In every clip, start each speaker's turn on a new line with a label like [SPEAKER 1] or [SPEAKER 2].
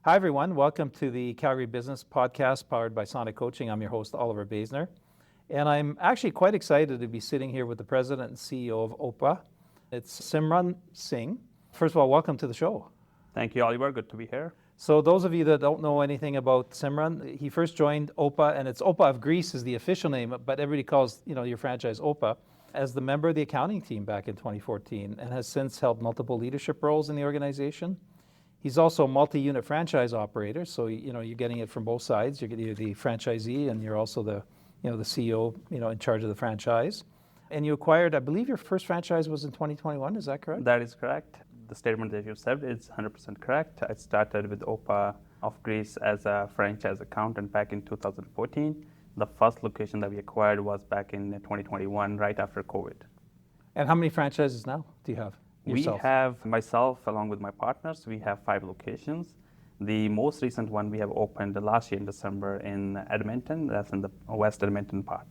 [SPEAKER 1] Hi, everyone. Welcome to the Calgary Business Podcast powered by Sonic Coaching. I'm your host, Oliver Basner. And I'm actually quite excited to be sitting here with the president and CEO of OPA. It's Simran Singh. First of all, welcome to the show.
[SPEAKER 2] Thank you, Oliver. Good to be here.
[SPEAKER 1] So those of you that don't know anything about Simran, he first joined OPA, and it's OPA of Greece is the official name, but everybody calls your franchise OPA, as the member of the accounting team back in 2014, and has since held multiple leadership roles in the organization. He's also a multi-unit franchise operator, so you're getting it from both sides. You're the franchisee, and you're also the CEO, in charge of the franchise. And you acquired, I believe, your first franchise was in 2021. Is that correct?
[SPEAKER 2] That is correct. The statement that you said is 100% correct. I started with OPA of Greece as a franchise accountant back in 2014. The first location that we acquired was back in 2021, right after COVID.
[SPEAKER 1] And how many franchises now do you have?
[SPEAKER 2] Yourself? We have myself, along with my partners, we have 5 locations. The most recent one we have opened last year in December in Edmonton. That's in the West Edmonton part.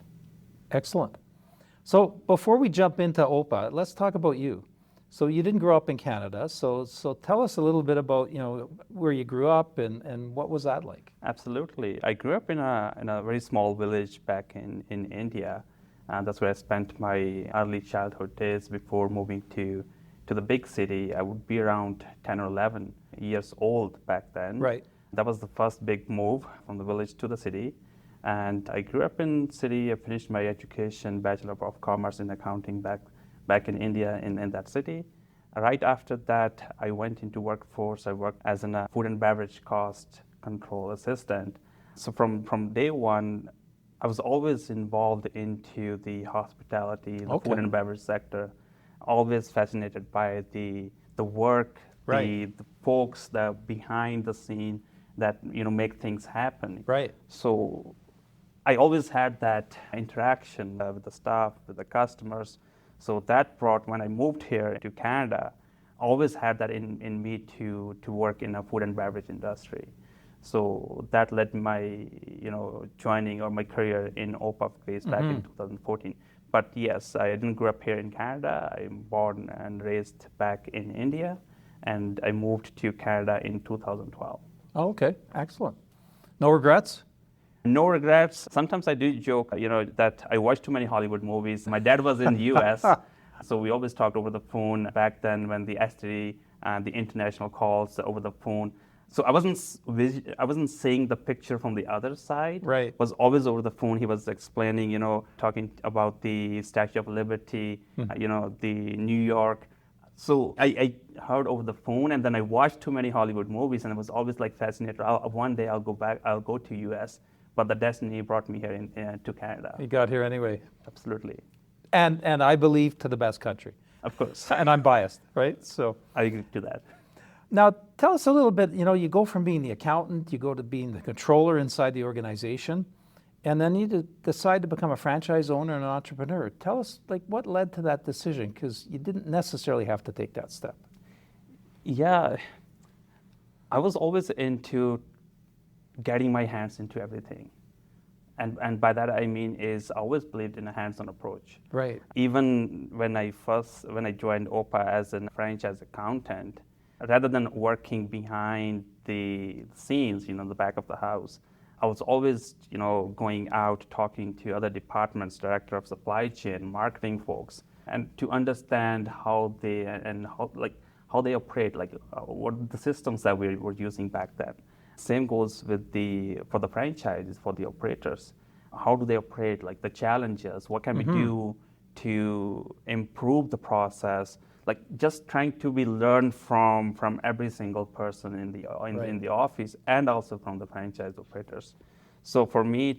[SPEAKER 1] Excellent. So before we jump into OPA, let's talk about you. So you didn't grow up in Canada. So tell us a little bit about where you grew up and what was that like?
[SPEAKER 2] Absolutely. I grew up in a very small village back in India. That's where I spent my early childhood days before moving to the big city. I would be around 10 or 11 years old back then.
[SPEAKER 1] Right.
[SPEAKER 2] That was the first big move from the village to the city. And I grew up in the city. I finished my education, Bachelor of Commerce in Accounting back in India in that city. Right after that, I went into workforce. I worked as a food and beverage cost control assistant. So from day one, I was always involved into the hospitality, the food and beverage sector. Always fascinated by the work,
[SPEAKER 1] right.
[SPEAKER 2] the folks that behind the scene that make things happen.
[SPEAKER 1] Right.
[SPEAKER 2] So I always had that interaction with the staff, with the customers. So that brought, when I moved here to Canada, I always had that in me to work in a food and beverage industry. So that led my joining or my career in OPA Greece back in 2014. But yes, I didn't grow up here in Canada. I'm born and raised back in India, and I moved to Canada in 2012.
[SPEAKER 1] Oh, okay, excellent. No regrets?
[SPEAKER 2] No regrets. Sometimes I do joke, that I watch too many Hollywood movies. My dad was in the U.S., so we always talked over the phone back then when the STD and the international calls over the phone. So I wasn't seeing the picture from the other side.
[SPEAKER 1] Right.
[SPEAKER 2] It was always over the phone. He was explaining, talking about the Statue of Liberty, the New York. So I heard over the phone, and then I watched too many Hollywood movies, and I was always fascinated. One day I'll go back. I'll go to U.S. But the destiny brought me here to Canada.
[SPEAKER 1] You got here anyway.
[SPEAKER 2] Absolutely.
[SPEAKER 1] And I believe to the best country.
[SPEAKER 2] Of course.
[SPEAKER 1] And I'm biased, right? So
[SPEAKER 2] I agree to that.
[SPEAKER 1] Now, tell us a little bit, you go from being the accountant, you go to being the controller inside the organization, and then you decide to become a franchise owner and an entrepreneur. Tell us, what led to that decision? Because you didn't necessarily have to take that step.
[SPEAKER 2] Yeah, I was always into getting my hands into everything. And by that I mean I always believed in a hands-on approach.
[SPEAKER 1] Right.
[SPEAKER 2] Even when I joined OPA as a franchise accountant, rather than working behind the scenes, the back of the house, I was always, going out, talking to other departments, director of supply chain, marketing folks, and to understand how they operate, what the systems that we were using back then. Same goes for the franchises, for the operators. How do they operate? The challenges. What can we do to improve the process? Just trying to be learned from every single person in the office, and also from the franchise operators. So for me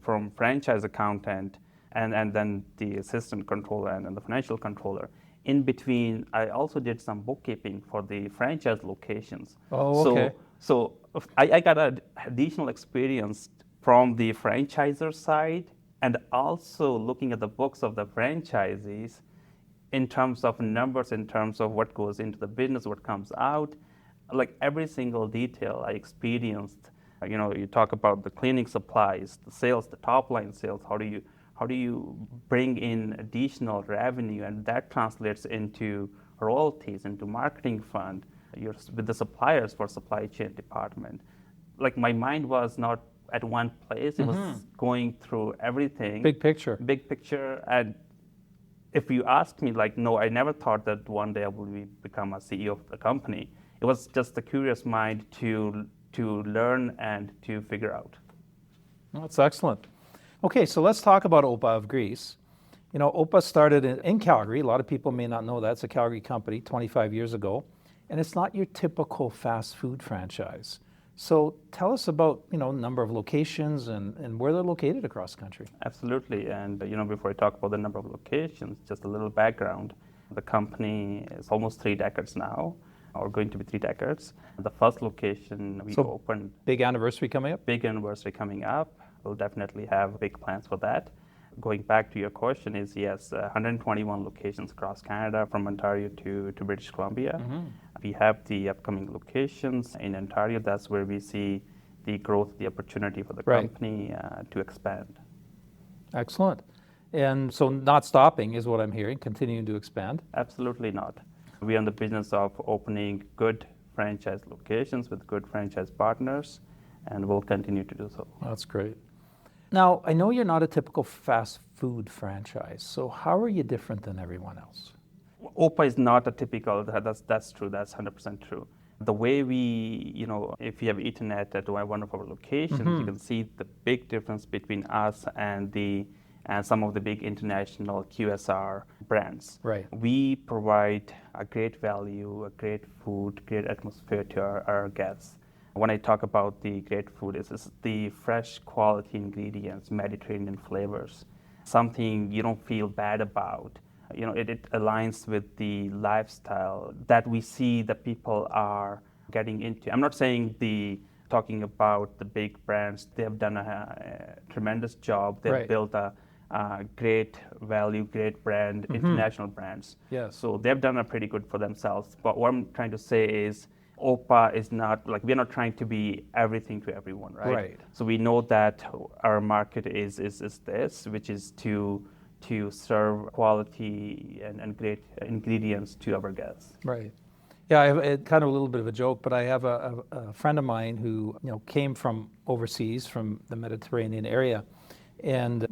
[SPEAKER 2] from franchise accountant and then the assistant controller and then the financial controller, in between I also did some bookkeeping for the franchise locations.
[SPEAKER 1] Oh, okay.
[SPEAKER 2] So I got an additional experience from the franchisor side, and also looking at the books of the franchisees in terms of numbers, in terms of what goes into the business, what comes out. Every single detail I experienced. You talk about the cleaning supplies, the sales, the top line sales. How do you bring in additional revenue, and that translates into royalties, into marketing fund. you're with the suppliers for supply chain department. Like my mind was not at one place; it was going through everything.
[SPEAKER 1] Big picture.
[SPEAKER 2] Big picture. And if you ask me, like, no, I never thought that one day I will become a CEO of the company. It was just a curious mind to learn and to figure out.
[SPEAKER 1] Well, that's excellent. Okay, so let's talk about OPA of Greece. You know, OPA started in Calgary. A lot of people may not know that. It's a Calgary company 25 years ago. And it's not your typical fast food franchise. So tell us about, number of locations and where they're located across the country.
[SPEAKER 2] Absolutely. And, before I talk about the number of locations, just a little background. The company is almost 3 decades now, or going to be 3 decades. The first location we opened.
[SPEAKER 1] Big anniversary coming up?
[SPEAKER 2] Big anniversary coming up. We'll definitely have big plans for that. Going back to your question is, yes, 121 locations across Canada, from Ontario to British Columbia. We have the upcoming locations in Ontario. That's where we see the growth, the opportunity for the company to expand.
[SPEAKER 1] Excellent. And so not stopping is what I'm hearing, continuing to expand?
[SPEAKER 2] Absolutely not. We are in the business of opening good franchise locations with good franchise partners, and we'll continue to do so.
[SPEAKER 1] That's great. Now, I know you're not a typical fast food franchise, so how are you different than everyone else?
[SPEAKER 2] OPA is not a typical, that's true, that's 100% true. The way we, if you have eaten at one of our locations, you can see the big difference between us and some of the big international QSR brands.
[SPEAKER 1] Right.
[SPEAKER 2] We provide a great value, a great food, great atmosphere to our guests. When I talk about the great food, it's the fresh quality ingredients, Mediterranean flavors, something you don't feel bad about. It aligns with the lifestyle that we see that people are getting into. I'm not saying talking about the big brands. They have done a tremendous job. They've built a great value, great brand, international brands.
[SPEAKER 1] Yes.
[SPEAKER 2] So they've done a pretty good for themselves. But what I'm trying to say is, OPA is not, we're not trying to be everything to everyone, right?
[SPEAKER 1] Right.
[SPEAKER 2] So we know that our market is this, which is to serve quality and great ingredients to our guests.
[SPEAKER 1] Right. Yeah, I have kind of a little bit of a joke, but I have a friend of mine who came from overseas, from the Mediterranean area, and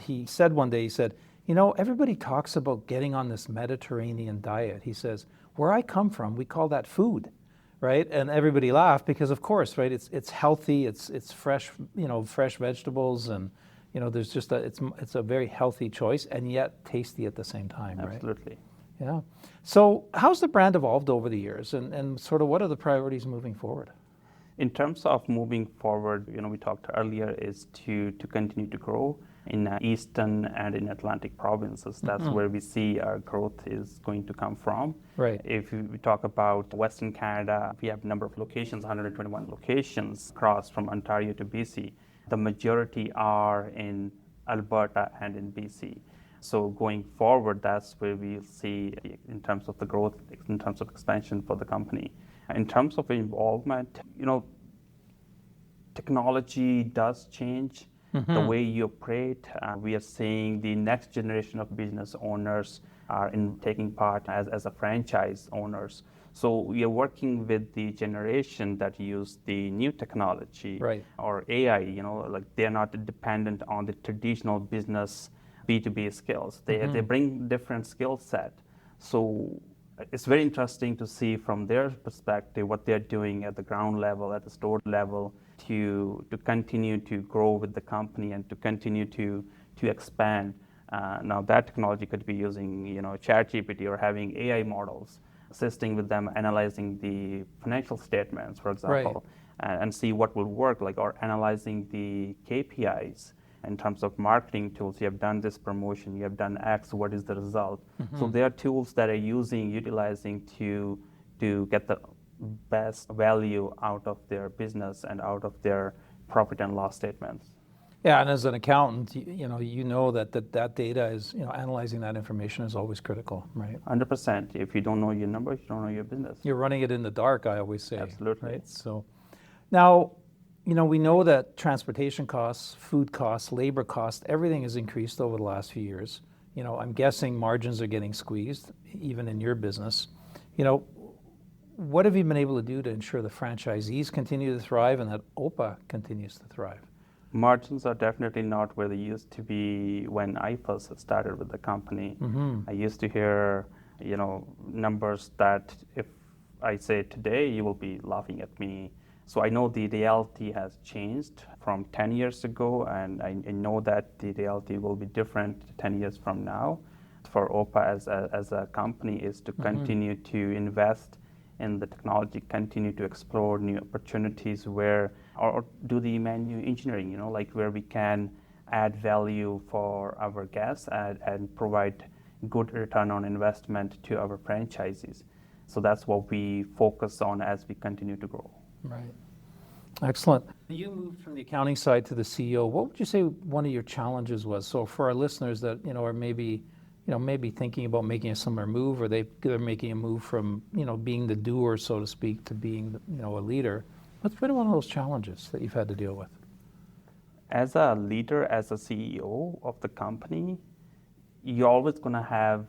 [SPEAKER 1] he said one day, he said, everybody talks about getting on this Mediterranean diet. He says, where I come from, we call that food. Right, and everybody laughed because, of course, right, it's healthy, it's fresh, fresh vegetables, and there's just it's a very healthy choice, and yet tasty at the same time, right?
[SPEAKER 2] Absolutely.
[SPEAKER 1] Yeah. So, how's the brand evolved over the years, and sort of what are the priorities moving forward?
[SPEAKER 2] In terms of moving forward, we talked earlier is to continue to grow in Eastern and in Atlantic provinces. That's where we see our growth is going to come from.
[SPEAKER 1] Right.
[SPEAKER 2] If we talk about Western Canada, we have a number of locations, 121 locations across from Ontario to BC. The majority are in Alberta and in BC. So going forward, that's where we'll see in terms of the growth, in terms of expansion for the company. In terms of involvement, technology does change the way you operate. We are seeing the next generation of business owners are taking part as a franchise owners. So we are working with the generation that use the new technology or AI. Like they're not dependent on the traditional business B2B skills. They bring different skill set. So it's very interesting to see from their perspective what they're doing at the ground level, at the store level, to continue to grow with the company and to continue to expand. Now that technology could be using ChatGPT or having AI models assisting with them analyzing the financial statements, for example, and see what will work, or analyzing the KPIs. In terms of marketing tools, you have done this promotion, you have done X, what is the result? So there are tools that are utilizing to get the best value out of their business and out of their profit and loss statements.
[SPEAKER 1] Yeah, and as an accountant, you know that data is, analyzing that information is always critical, right?
[SPEAKER 2] 100%. If you don't know your numbers, you don't know your business.
[SPEAKER 1] You're running it in the dark, I always say.
[SPEAKER 2] Absolutely.
[SPEAKER 1] Right? So now, we know that transportation costs, food costs, labor costs, everything has increased over the last few years. I'm guessing margins are getting squeezed, even in your business. what have you been able to do to ensure the franchisees continue to thrive and that OPA continues to thrive?
[SPEAKER 2] Margins are definitely not where they used to be when I first started with the company. I used to hear, numbers that if I say today, you will be laughing at me. So I know the reality has changed from 10 years ago, and I know that the reality will be different 10 years from now. For OPA as a company is to continue to invest in the technology, continue to explore new opportunities or do the menu engineering, like where we can add value for our guests and provide good return on investment to our franchisees. So that's what we focus on as we continue to grow.
[SPEAKER 1] Right. Excellent. You moved from the accounting side to the CEO. What would you say one of your challenges was? So for our listeners that, are maybe thinking about making a similar move, or they're making a move from, being the doer, so to speak, to being, a leader. What's been one of those challenges that you've had to deal with?
[SPEAKER 2] As a leader, as a CEO of the company, you're always going to have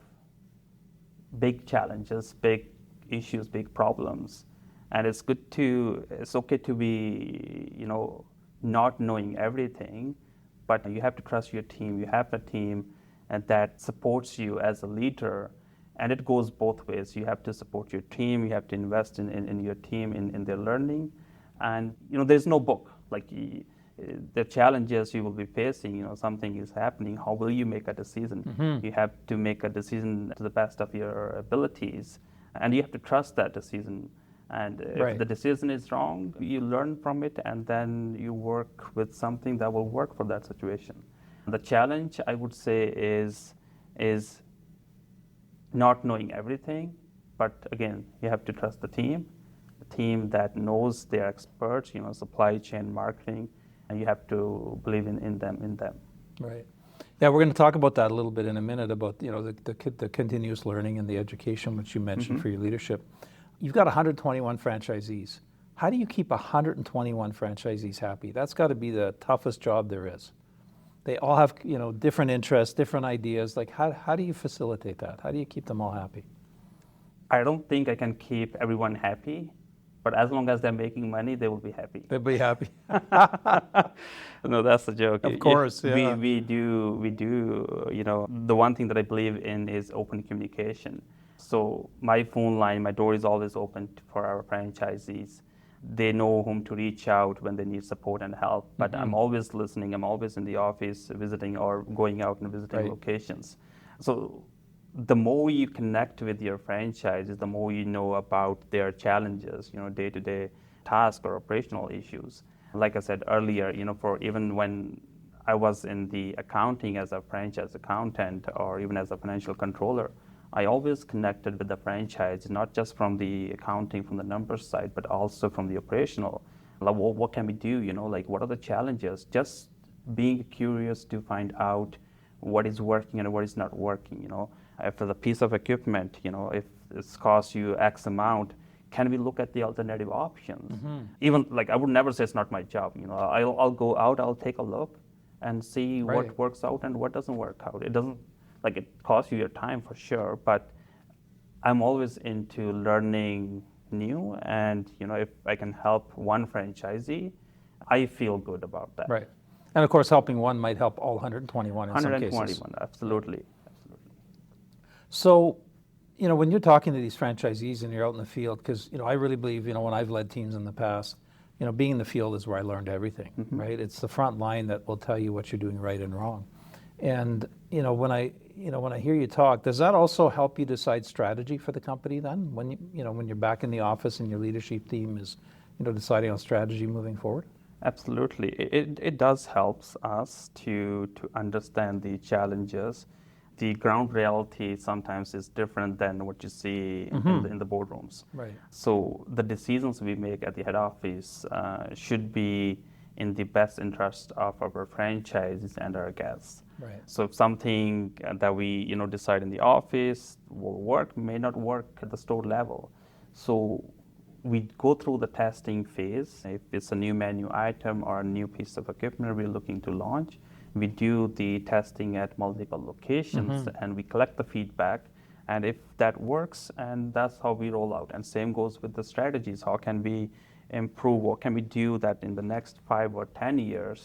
[SPEAKER 2] big challenges, big issues, big problems. And it's okay to be, not knowing everything, but you have to trust your team. You have a team and that supports you as a leader. And it goes both ways. You have to support your team. You have to invest in your team, in their learning. And, there's no book. Like the challenges you will be facing, something is happening. How will you make a decision? You have to make a decision to the best of your abilities. And you have to trust that decision. And if the decision is wrong, you learn from it, and then you work with something that will work for that situation. The challenge, I would say, is not knowing everything, but again, you have to trust the team that knows they're experts, supply chain, marketing, and you have to believe in them.
[SPEAKER 1] Right. Yeah, we're going to talk about that a little bit in a minute, about the continuous learning and the education, which you mentioned for your leadership. You've got 121 franchisees. How do you keep 121 franchisees happy? That's got to be the toughest job there is. They all have, different interests, different ideas. Like, how do you facilitate that? How do you keep them all happy?
[SPEAKER 2] I don't think I can keep everyone happy, but as long as they're making money, they will be happy.
[SPEAKER 1] They'll be happy.
[SPEAKER 2] No, that's a joke.
[SPEAKER 1] Of course, yeah.
[SPEAKER 2] We do, the one thing that I believe in is open communication. So my phone line, my door is always open for our franchisees. They know whom to reach out when they need support and help. But I'm always listening. I'm always in the office visiting or going out and visiting locations. So the more you connect with your franchises, the more you know about their challenges, day-to-day tasks or operational issues. Like I said earlier, for even when I was in the accounting as a franchise accountant or even as a financial controller, I always connected with the franchise, not just from the accounting, from the numbers side, but also from the operational. Like, what can we do? What are the challenges? Just being curious to find out what is working and what is not working. After the piece of equipment, if it's cost you X amount, can we look at the alternative options? Even I would never say it's not my job. I'll go out, I'll take a look and see what works out and what doesn't work out. It doesn't. It costs you your time for sure, but I'm always into learning new, and if I can help one franchisee, I feel good about that.
[SPEAKER 1] Right. And of course, helping one might help all 121 in some cases.
[SPEAKER 2] 121, absolutely.
[SPEAKER 1] So, when you're talking to these franchisees and you're out in the field, because, I really believe, when I've led teams in the past, being in the field is where I learned everything, right? It's the front line that will tell you what you're doing right and wrong. And, when I hear you talk, does that also help you decide strategy for the company then? When when you're back in the office and your leadership team is, deciding on strategy moving forward?
[SPEAKER 2] Absolutely. It does help us to understand the challenges. The ground reality sometimes is different than what you see in the boardrooms.
[SPEAKER 1] Right.
[SPEAKER 2] So the decisions we make at the head office should be in the best interest of our franchises and our guests.
[SPEAKER 1] Right.
[SPEAKER 2] So if something that we decide in the office will work, may not work at the store level. So we go through the testing phase. If it's a new menu item or a new piece of equipment we're looking to launch, we do the testing at multiple locations and we collect the feedback And if that works, and that's how we roll out. And same goes with the strategies. How can we improve? What can we do that in the next 5 or 10 years,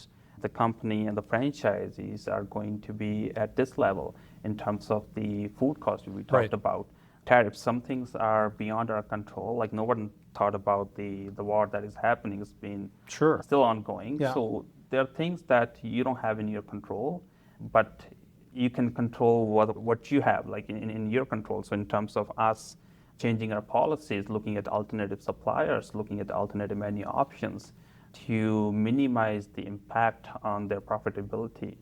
[SPEAKER 2] the company and the franchisees are going to be at this level in terms of the food cost we talked about. Tariffs, some things are beyond our control. Like no one thought about the war that is happening. It's been still ongoing.
[SPEAKER 1] Yeah.
[SPEAKER 2] So there are things that you don't have in your control, but you can control what you have, like in your control. So in terms of us changing our policies, looking at alternative suppliers, looking at alternative menu options to minimize the impact on their profitability,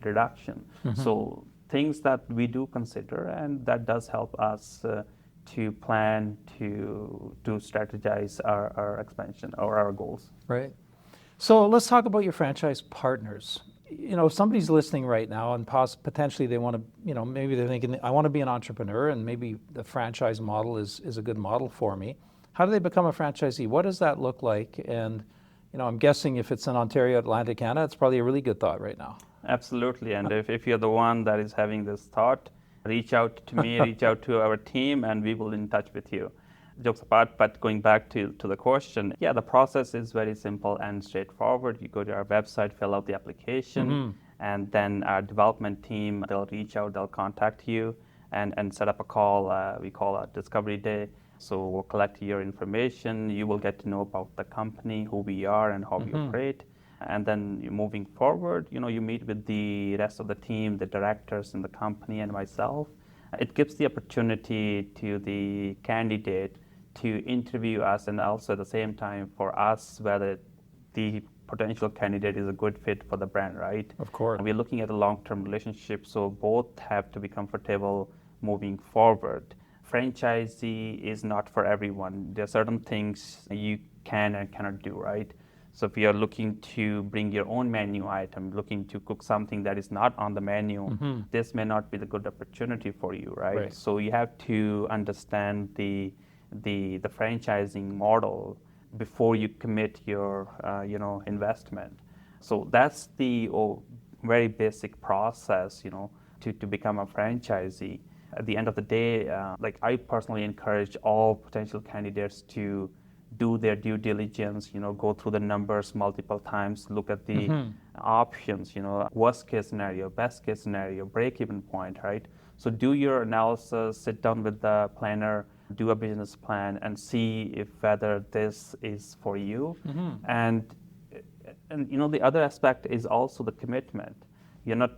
[SPEAKER 2] reduction. So things that we do consider, and that does help us to plan, to strategize our expansion or our goals.
[SPEAKER 1] Right. So let's talk about your franchise partners. If somebody's listening right now and potentially they want to, maybe they're thinking, I want to be an entrepreneur and maybe the franchise model is a good model for me. How do they become a franchisee? What does that look like? And, I'm guessing if it's in Ontario, Atlantic Canada, it's probably a really good thought right now.
[SPEAKER 2] Absolutely. And if you're the one that is having this thought, reach out to me, reach out to our team, and we will in touch with you. Jokes apart, but going back to the question, the process is very simple and straightforward. You go to our website, fill out the application, and then our development team, they'll reach out, they'll contact you and set up a call. We call a discovery day. So we'll collect your information. You will get to know about the company, who we are, and how we operate. And then moving forward, you meet with the rest of the team, the directors in the company, and myself. It gives the opportunity to the candidate to interview us, and also at the same time for us whether the potential candidate is a good fit for the brand, right?
[SPEAKER 1] Of course.
[SPEAKER 2] And we're looking at a long-term relationship, so both have to be comfortable moving forward. Franchisee is not for everyone. There are certain things you can and cannot do, right? So if you're looking to bring your own menu item, looking to cook something that is not on the menu, this may not be the good opportunity for you, right? So you have to understand the franchising model before you commit your investment. So that's the very basic process, to become a franchisee. At the end of the day, I personally encourage all potential candidates to do their due diligence, go through the numbers multiple times, look at the options, worst case scenario, best case scenario, break-even point, right? So do your analysis, sit down with the planner, do a business plan, and see if whether this is for you. And the other aspect is also the commitment. You're not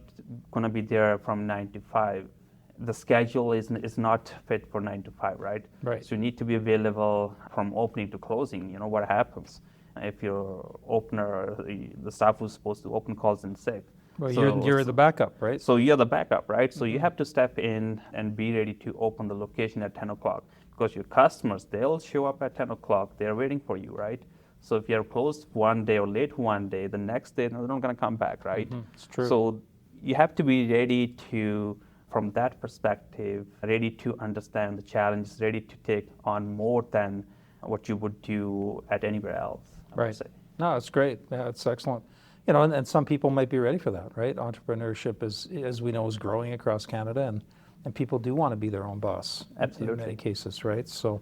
[SPEAKER 2] going to be there from 9 to 5. The schedule is not fit for 9 to 5, right? So you need to be available from opening to closing. What happens if your opener, the staff who's supposed to open, calls in sick?
[SPEAKER 1] Well, you're the backup, right?
[SPEAKER 2] So you're the backup, right? So you have to step in and be ready to open the location at 10 o'clock because your customers, they'll show up at 10 o'clock. They're waiting for you, right? So if you're closed one day or late one day, the next day, they're not going to come back, right?
[SPEAKER 1] It's true.
[SPEAKER 2] So you have to be ready to, from that perspective, ready to understand the challenges, ready to take on more than what you would do at anywhere else, I would say.
[SPEAKER 1] No, it's great. Yeah, it's excellent. And some people might be ready for that, right? Entrepreneurship, as we know, is growing across Canada, and people do want to be their own boss.
[SPEAKER 2] Absolutely.
[SPEAKER 1] In many cases, right? So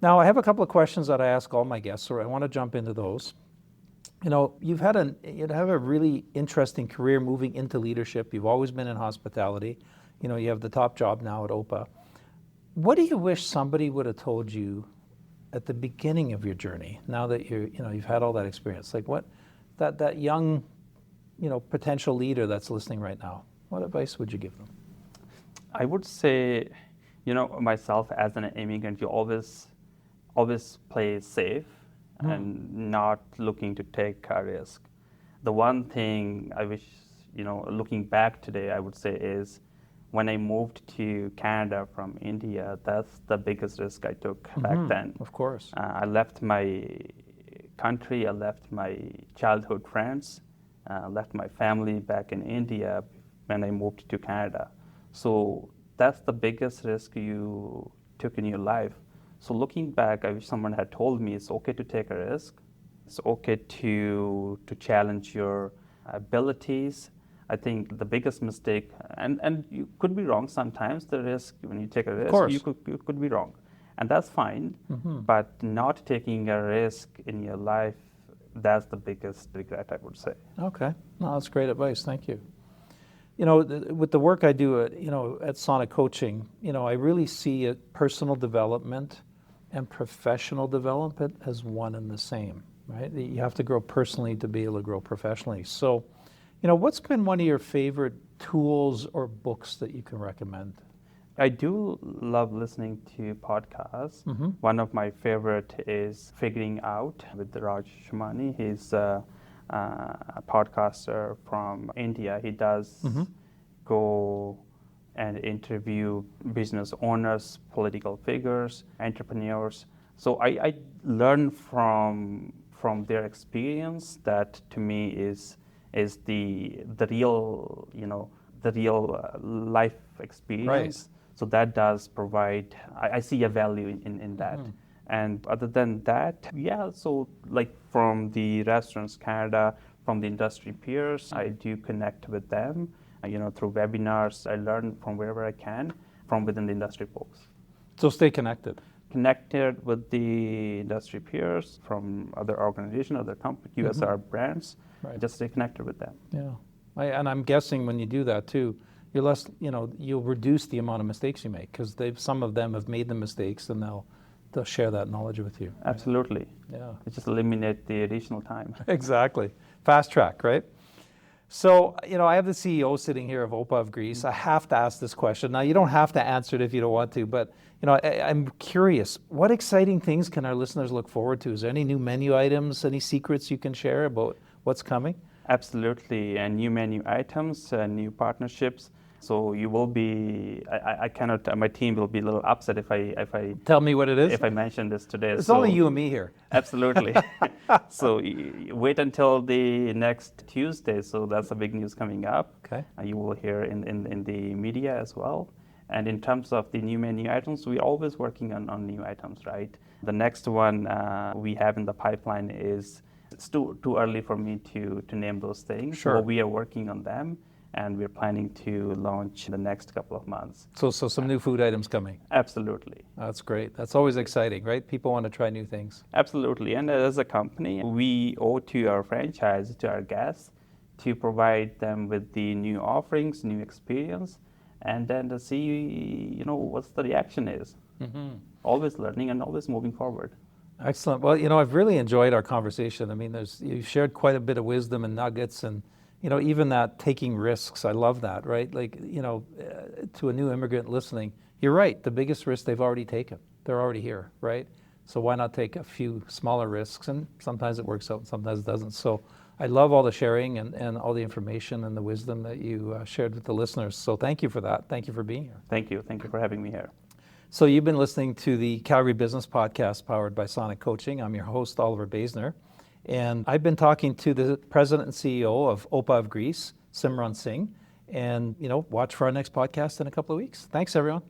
[SPEAKER 1] now I have a couple of questions that I ask all my guests, so I want to jump into those. You have a really interesting career moving into leadership. You've always been in hospitality. You have the top job now at OPA. What do you wish somebody would have told you at the beginning of your journey? Now that you've had all that experience, like what that young, potential leader that's listening right now, what advice would you give them?
[SPEAKER 2] I would say, myself as an immigrant, you always play safe and not looking to take a risk. The one thing I wish, looking back today, I would say is when I moved to Canada from India, that's the biggest risk I took back then.
[SPEAKER 1] Of course.
[SPEAKER 2] I left my country, I left my childhood friends, left my family back in India when I moved to Canada. So that's the biggest risk you took in your life. So looking back, I wish someone had told me it's okay to take a risk. It's okay to challenge your abilities. I think the biggest mistake, and you could be wrong sometimes, the risk, when you take a risk,
[SPEAKER 1] course.
[SPEAKER 2] you could be wrong. And that's fine, but not taking a risk in your life, that's the biggest regret, I would say.
[SPEAKER 1] Okay. No, that's great advice. Thank you. You know, with the work I do at Sonic Coaching, I really see personal development and professional development as one and the same, right? You have to grow personally to be able to grow professionally. So, what's been one of your favorite tools or books that you can recommend?
[SPEAKER 2] I do love listening to podcasts. One of my favorite is Figuring Out with Raj Shamani. He's a podcaster from India. He does go and interview business owners, political figures, entrepreneurs. So I learn from their experience. That to me is the real life experience.
[SPEAKER 1] Right.
[SPEAKER 2] So that does provide, I see a value in that. And other than that, so like from the Restaurants Canada, from the industry peers, I do connect with them, through webinars. I learn from wherever I can from within the industry folks.
[SPEAKER 1] So stay connected.
[SPEAKER 2] Connected with the industry peers from other organizations, other companies, QSR brands, just stay connected with them.
[SPEAKER 1] Yeah. And I'm guessing when you do that too, you're less, you'll reduce the amount of mistakes you make because some of them have made the mistakes and they'll share that knowledge with you.
[SPEAKER 2] Absolutely.
[SPEAKER 1] Yeah.
[SPEAKER 2] It just eliminate the additional time.
[SPEAKER 1] Exactly. Fast track, right? So, I have the CEO sitting here of OPA of Greece. I have to ask this question. Now, you don't have to answer it if you don't want to, but, I'm curious, what exciting things can our listeners look forward to? Is there any new menu items, any secrets you can share about what's coming?
[SPEAKER 2] Absolutely, and new menu items, new partnerships. So you will be. I cannot. My team will be a little upset if I
[SPEAKER 1] tell me what it is.
[SPEAKER 2] If I mention this today.
[SPEAKER 1] It's only you and me here.
[SPEAKER 2] Absolutely. So wait until the next Tuesday. So that's the big news coming up.
[SPEAKER 1] Okay.
[SPEAKER 2] You will hear in the media as well. And in terms of the new menu items, we're always working on new items, right? The next one we have in the pipeline is. It's too early for me to name those things.
[SPEAKER 1] Sure.
[SPEAKER 2] But we are working on them, and we're planning to launch the next couple of months.
[SPEAKER 1] So some new food items coming.
[SPEAKER 2] Absolutely.
[SPEAKER 1] That's great. That's always exciting, right? People want to try new things.
[SPEAKER 2] Absolutely. And as a company, we owe to our franchise, to our guests, to provide them with the new offerings, new experience, and then to see, what the reaction is. Always learning and always moving forward.
[SPEAKER 1] Excellent. Well, I've really enjoyed our conversation. I mean, you've shared quite a bit of wisdom and nuggets and, even that taking risks. I love that, right? Like, to a new immigrant listening, you're right. The biggest risk they've already taken. They're already here, right? So why not take a few smaller risks? And sometimes it works out and sometimes it doesn't. So I love all the sharing and all the information and the wisdom that you shared with the listeners. So thank you for that. Thank you for being here.
[SPEAKER 2] Thank you. Thank you for having me here.
[SPEAKER 1] So you've been listening to the Calgary Business Podcast powered by Sonic Coaching. I'm your host, Oliver Basner. And I've been talking to the president and CEO of OPA of Greece, Simran Singh. And, watch for our next podcast in a couple of weeks. Thanks, everyone.